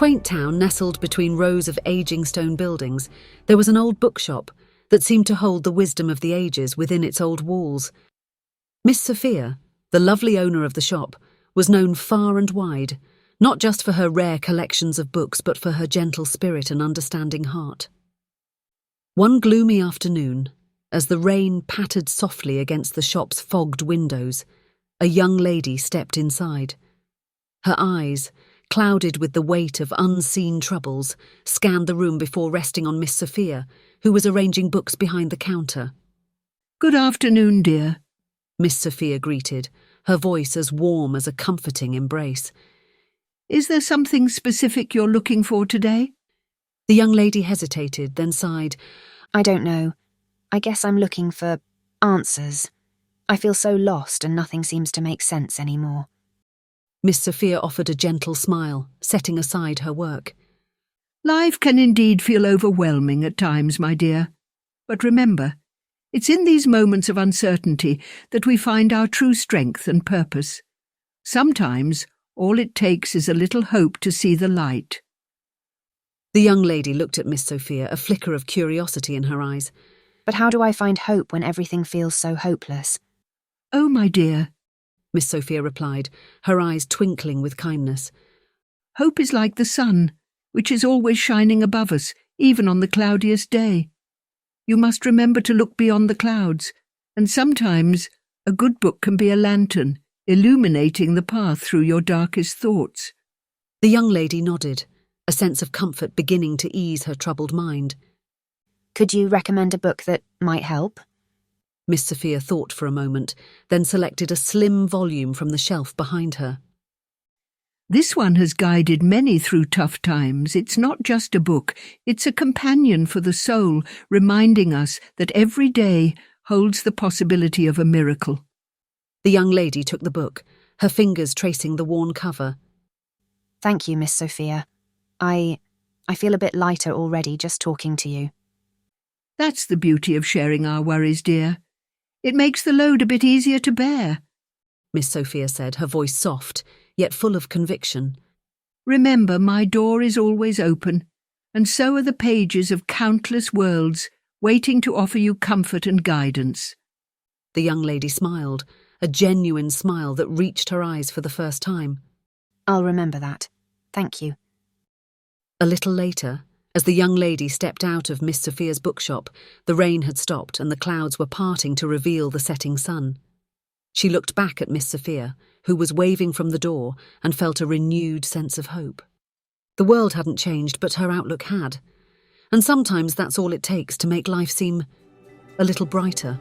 quaint town nestled between rows of aging stone buildings, there was an old bookshop that seemed to hold the wisdom of the ages within its old walls. Miss Sophia, the lovely owner of the shop, was known far and wide, not just for her rare collections of books but for her gentle spirit and understanding heart. One gloomy afternoon, as the rain pattered softly against the shop's fogged windows, a young lady stepped inside. Her eyes, clouded with the weight of unseen troubles, scanned the room before resting on Miss Sophia, who was arranging books behind the counter. "Good afternoon, dear," Miss Sophia greeted, her voice as warm as a comforting embrace. "Is there something specific you're looking for today?" The young lady hesitated, then sighed. "I don't know. I guess I'm looking for answers. I feel so lost and nothing seems to make sense anymore." Miss Sophia offered a gentle smile, setting aside her work. "Life can indeed feel overwhelming at times, my dear. But remember, it's in these moments of uncertainty that we find our true strength and purpose. Sometimes all it takes is a little hope to see the light." The young lady looked at Miss Sophia, a flicker of curiosity in her eyes. "But how do I find hope when everything feels so hopeless?" "Oh, my dear," Miss Sophia replied, her eyes twinkling with kindness. "Hope is like the sun, which is always shining above us, even on the cloudiest day. You must remember to look beyond the clouds, and sometimes a good book can be a lantern, illuminating the path through your darkest thoughts." The young lady nodded, a sense of comfort beginning to ease her troubled mind. "Could you recommend a book that might help?" Miss Sophia thought for a moment, then selected a slim volume from the shelf behind her. "This one has guided many through tough times. It's not just a book, it's a companion for the soul, reminding us that every day holds the possibility of a miracle." The young lady took the book, her fingers tracing the worn cover. "Thank you, Miss Sophia. I feel a bit lighter already just talking to you." "That's the beauty of sharing our worries, dear. It makes the load a bit easier to bear," Miss Sophia said, her voice soft, yet full of conviction. "Remember, my door is always open, and so are the pages of countless worlds waiting to offer you comfort and guidance." The young lady smiled, a genuine smile that reached her eyes for the first time. "I'll remember that. Thank you." A little later, as the young lady stepped out of Miss Sophia's bookshop, the rain had stopped and the clouds were parting to reveal the setting sun. She looked back at Miss Sophia, who was waving from the door, and felt a renewed sense of hope. The world hadn't changed, but her outlook had. And sometimes that's all it takes to make life seem a little brighter.